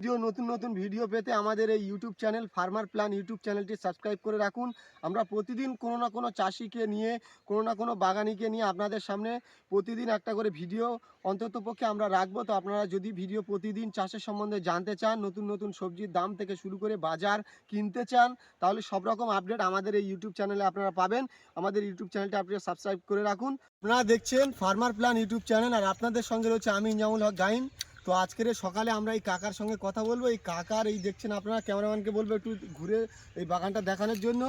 নতুন নতুন ভিডিও পেতে আমাদের এই YouTube channel farmer plan YouTube চ্যানেলটি সাবস্ক্রাইব করে রাখুন। আমরা প্রতিদিন কোনো না কোনো চাষিকে নিয়ে, কোনো না কোনো বাগানিকে নিয়ে আপনাদের সামনে প্রতিদিন একটা করে ভিডিও অন্ততপক্ষে আমরা রাখবো। তো আপনারা যদি ভিডিও প্রতিদিন চাষের সম্বন্ধে জানতে চান, নতুন নতুন সবজির দাম থেকে শুরু করে বাজার কিনতে চান, তাহলে সব রকম আপডেট আমাদের এই ইউটিউব চ্যানেলে আপনারা পাবেন। আমাদের ইউটিউব চ্যানেলটি আপনারা সাবস্ক্রাইব করে রাখুন। আপনারা দেখছেন ফার্মার প্ল্যান ইউটিউব চ্যানেল, আর আপনাদের সঙ্গে রয়েছে আমি ইনজামুল হক গাইন। তো আজকের সকালে আমরা এই কাকার সঙ্গে কথা বলবো। এই কাকার এই দেখছেন আপনারা, ক্যামেরাম্যানকে বলবো একটু ঘুরে এই বাগানটা দেখানোর জন্য।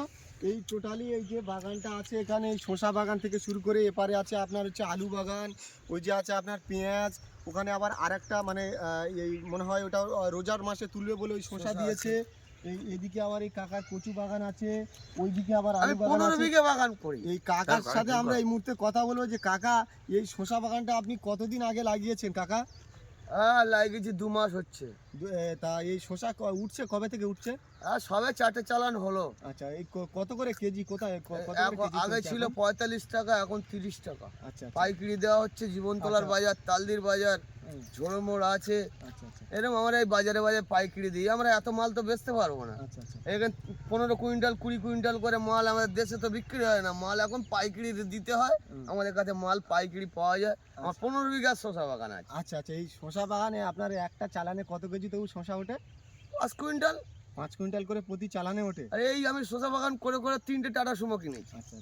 এই টোটালি এই যে বাগানটা আছে এখানে, এই শসা বাগান থেকে শুরু করে এপারে আছে আপনার হচ্ছে আলু বাগান, ওই যে আছে আপনার পেঁয়াজ, ওখানে আবার আরেকটা মানে এই মনে হয় ওটা রোজার মাসে তুলবে বলে ওই শসা দিয়েছে। এইদিকে আবার এই কাকার কচু বাগান আছে, ওইদিকে আবার আলু বাগান আছে। 15 বিঘা বাগান করি। এই কাকার সাথে আমরা এই মুহূর্তে কথা বলবো যে কাকা, এই শসা বাগানটা আপনি কতদিন আগে লাগিয়েছেন কাকা? লাগিয়েছি 2 মাস হচ্ছে। তা এই শসা উঠছে কবে থেকে উঠছে? সবে 4টে চালান হলো। আচ্ছা, এই কত করে কেজি? কোথায় আগে ছিল 45 টাকা, এখন 30 টাকা। আচ্ছা, পাইকারি দেওয়া হচ্ছে। জীবনতলার বাজার, তালদির বাজার, ঝোড়মোড় আছে। এরকম আমরা এই বাজারে পাইকারি দিই। আমরা এত মাল তো বেচতে পারবো না। এখানে 15 কুইন্টাল 20 কুইন্টাল করে মাল আমাদের দেশে তো বিক্রি হয় না। মাল এখন পাইকারি দিতে হয়। আমাদের কাছে মাল পাইকারি পাওয়া যায়। আমার 15 বিঘা শসা বাগান আছে। আচ্ছা, এই শসা বাগানে আপনার একটা চালানে কত কেজি তবু শসা ওঠে? 5 কুইন্টাল। 5 কুইন্টাল করে প্রতি চালানে ওঠে? আর এই আমি শসা বাগান করে 3টে টাটা সুমো কিনেছি। আচ্ছা।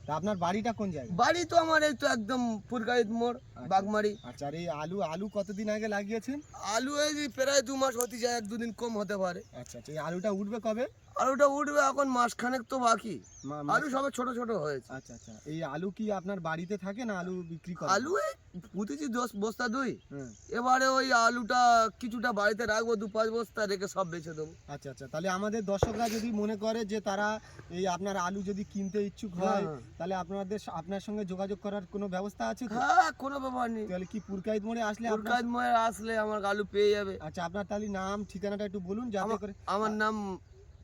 তা আপনার বাড়িটা কোন জায়গায়? বাড়ি তো আমার এই তো একদম পুরকাইত মোড়, বাগমারি। আচ্ছা, আর এই আলু কতদিন আগে লাগিয়েছেন? আলু এই প্রায় 2 মাস হতে যায়, 1-2 দিন কম হতে পারে। আচ্ছা, এই আলুটা উঠবে কবে? আলুটা উঠবে এখন মাসখানেক তো বাকি। আলু সবে ছোট ছোট হয়েছে। আচ্ছা, এই আলু কি আপনার বাড়িতে থাকে না আলু বিক্রি করেন? আলু এই পুঁতেছি 10 বস্তা 2। এবারে ওই আলুটা কিছুটা বাড়িতে রাখবো, 2-5 বস্তা রেখে সব বেচে দেবো। আচ্ছা, তাহলে আমাদের দর্শকরা যদি মনে করে যে তারা এই আপনার আলু যদি কিনতে ইচ্ছুক হয়, তাহলে আপনার সঙ্গে যোগাযোগ করার কোনো ব্যবস্থা আছে তো? হ্যাঁ, কোনো ব্যাপার নেই। তাহলে কি পুরকাইত মোড়ে আসলে? পুরকাইত মোড়ে আসলে আমার আলু পেয়ে যাবে। আচ্ছা, আপনার তাহলে নাম ঠিকানাটা একটু বলুন যাতে করে। আমার নাম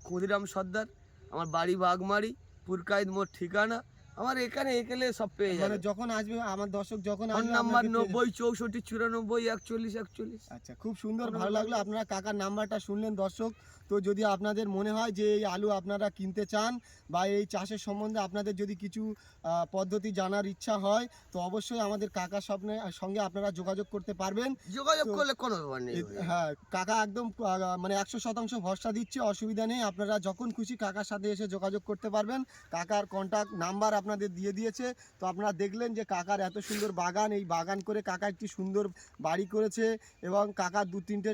ক্ষুদিরাম সর্দার, আমার বাড়ি বাগমারি, পুরকাইত মোড় ঠিকানা। আমার এখানে একেলে সব পেয়ে যাবে। মানে যখন আসবে আমার দর্শক, যখন আসবে নাম্বার 90 64 94 41 41। আচ্ছা, খুব সুন্দর, ভালো লাগলো। আপনারা কাকার নাম্বারটা শুনলেন দর্শক। তো যদি আপনাদের মনে হয় যে এই আলু আপনারা কিনতে চান বা এই চাষের সম্বন্ধে আপনাদের যদি কিছু পদ্ধতি জানার ইচ্ছা হয়, তো অবশ্যই আমাদের কাকার সঙ্গে আপনারা যোগাযোগ করতে পারবেন। যোগাযোগ করলে কোনো ব্যাপার নেই। হ্যাঁ, কাকা একদম মানে 100% ভরসা দিচ্ছে, অসুবিধা নেই। আপনারা যখন খুশি কাকার সাথে এসে যোগাযোগ করতে পারবেন। কাকার কন্ট্যাক্ট নাম্বার আপনাদের দিয়ে দিয়েছে। তো আপনারা দেখলেন যে কাকার এত সুন্দর বাগান, এই বাগান করে কাকা একটি সুন্দর বাড়ি করেছে, এবং কাকার 2-3টে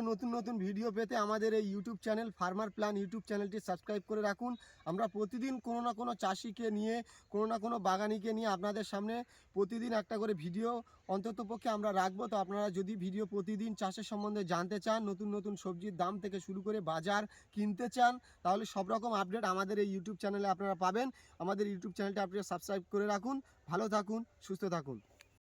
নতুন নতুন ভিডিও পেতে আমাদের এই YouTube channel farmer plan YouTube চ্যানেলটি সাবস্ক্রাইব করে রাখুন। আমরা প্রতিদিন কোনো না কোনো চাষিকে নিয়ে, কোনো না কোনো বাগানিকে নিয়ে আপনাদের সামনে প্রতিদিন একটা করে ভিডিও অন্ততপক্ষে আমরা রাখবো। তো আপনারা যদি ভিডিও প্রতিদিন চাষের সম্বন্ধে জানতে চান, নতুন নতুন সবজির দাম থেকে শুরু করে বাজার কিনতে চান, তাহলে সব রকম আপডেট আমাদের এই ইউটিউব চ্যানেলে আপনারা পাবেন। আমাদের ইউটিউব চ্যানেলটা আপনারা সাবস্ক্রাইব করে রাখুন। ভালো থাকুন, সুস্থ থাকুন।